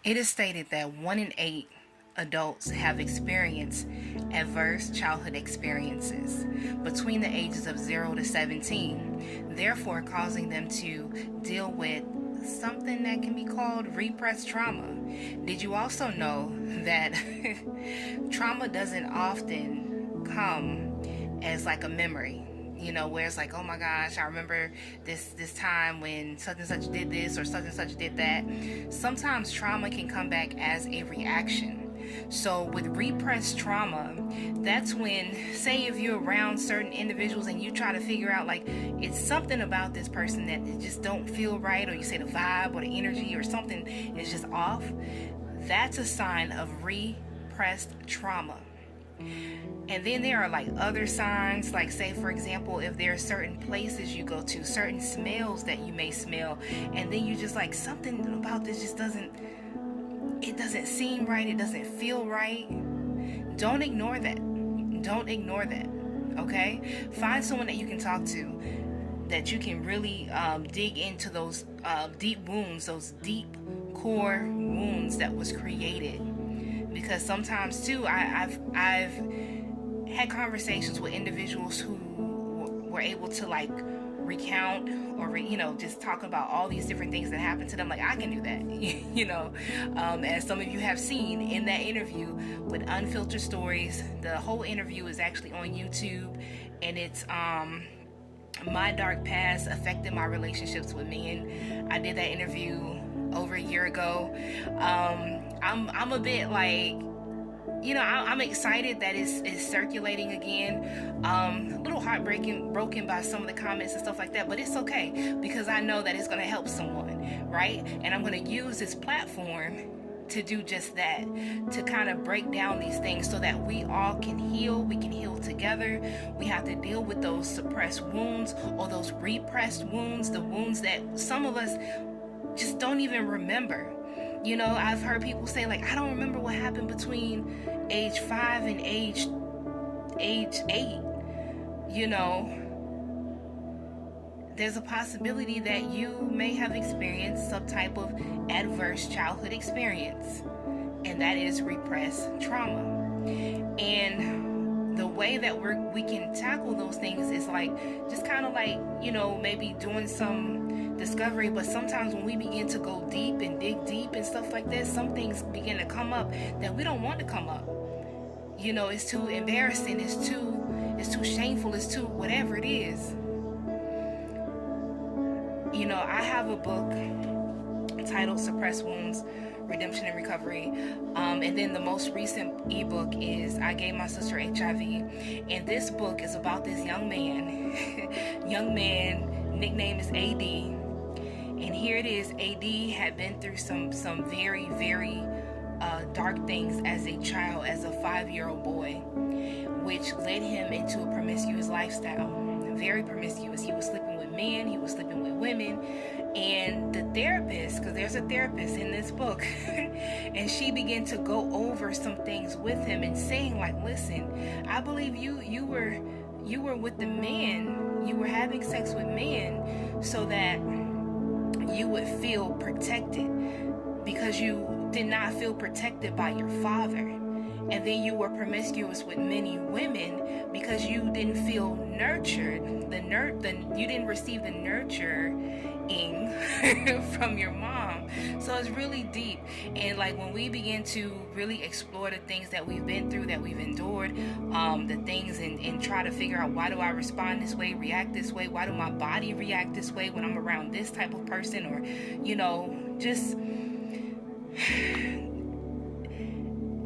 It is stated that 1 in 8 adults have experienced adverse childhood experiences between the ages of 0 to 17, therefore causing them to deal with something that can be called repressed trauma. Did you also know that trauma doesn't often come as like a memory? Where it's like, oh my gosh, I remember this time when such and such did this or such and such did that. Sometimes trauma can come back as a reaction. So with repressed trauma, that's when, say if you're around certain individuals and you try to figure out like it's something about this person that it just don't feel right, or you say the vibe or the energy or something is just off, that's a sign of repressed trauma. And then there are like other signs, like say for example, if there are certain places you go to, certain smells that you may smell, and then you just like, something about this just doesn't seem right, it doesn't feel right. Don't ignore that. Okay? Find someone that you can talk to, that you can really dig into those deep wounds, those deep core wounds that was created. Because sometimes too, I've had conversations with individuals who were able to like recount or just talk about all these different things that happened to them. Like, I can do that. As some of you have seen in that interview with Unfiltered Stories, the whole interview is actually on YouTube, and it's my dark past affected my relationships with men. I did that interview over a year ago. I'm a bit like, I'm excited that it's circulating again. A little broken by some of the comments and stuff like that, but it's okay, because I know that it's going to help someone, right? And I'm going to use this platform to do just that, to kind of break down these things so that we all can heal. We can heal together. We have to deal with those suppressed wounds or those repressed wounds, the wounds that some of us just don't even remember. I've heard people say like, I don't remember what happened between age 5 and age 8. There's a possibility that you may have experienced some type of adverse childhood experience, and that is repressed trauma. And the way that we can tackle those things is like, just kind of like, maybe doing some discovery. But sometimes when we begin to go deep and dig deep and stuff like that, some things begin to come up that we don't want to come up. It's too embarrassing, it's too shameful, it's too whatever it is. I have a book titled Suppressed Wounds, Redemption and Recovery. And then the most recent ebook is I Gave My Sister HIV. And this book is about this young man, nickname is AD. And here it is, AD had been through some very, very dark things as a child, as a 5-year-old boy, which led him into a promiscuous lifestyle. Very promiscuous. He was sleeping with men, he was sleeping with women, and the therapist, because there's a therapist in this book, and she began to go over some things with him and saying like, listen, I believe you were with the men, you were having sex with men so that you would feel protected, because you did not feel protected by your father. And then you were promiscuous with many women because you didn't feel nurtured. You didn't receive the nurturing from your mom. So it's really deep. And like when we begin to really explore the things that we've been through, that we've endured, the things and try to figure out, why do I respond this way, react this way? Why do my body react this way when I'm around this type of person? Or, just...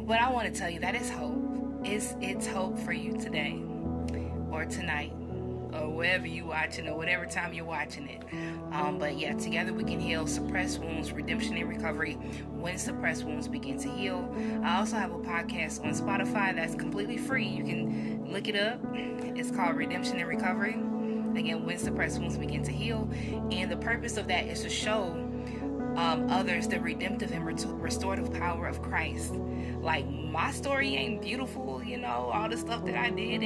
What I want to tell you, that is hope. It's hope for you today or tonight or wherever you're watching or whatever time you're watching it. But yeah, together we can heal suppressed wounds, redemption and recovery when suppressed wounds begin to heal. I also have a podcast on Spotify that's completely free. You can look it up. It's called Redemption and Recovery. Again, when suppressed wounds begin to heal. And the purpose of that is to show others the redemptive and restorative power of Christ. Like, my story ain't beautiful, all the stuff that I did,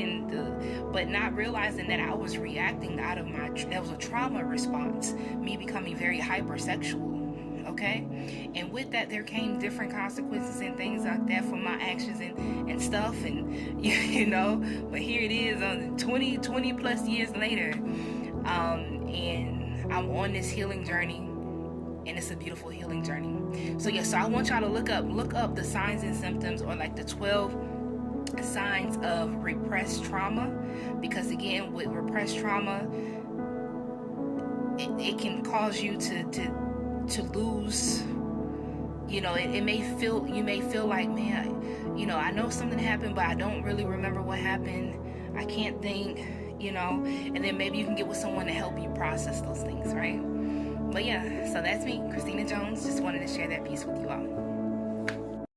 but not realizing that I was reacting out of that was a trauma response, me becoming very hypersexual. okay? And with that, there came different consequences and things like that for my actions and stuff, and you know, but here it is, 20 plus years later, and I'm on this healing journey, and it's a beautiful healing journey. So yeah, so I want y'all to look up the signs and symptoms, or like the 12 signs of repressed trauma, because again, with repressed trauma, it can cause you to lose, you know, you may feel like, man, you know, I know something happened, but I don't really remember what happened. I can't think, you know, and then maybe you can get with someone to help you process those things, right? But yeah, so that's me, Christina Jones. Just wanted to share that piece with you all.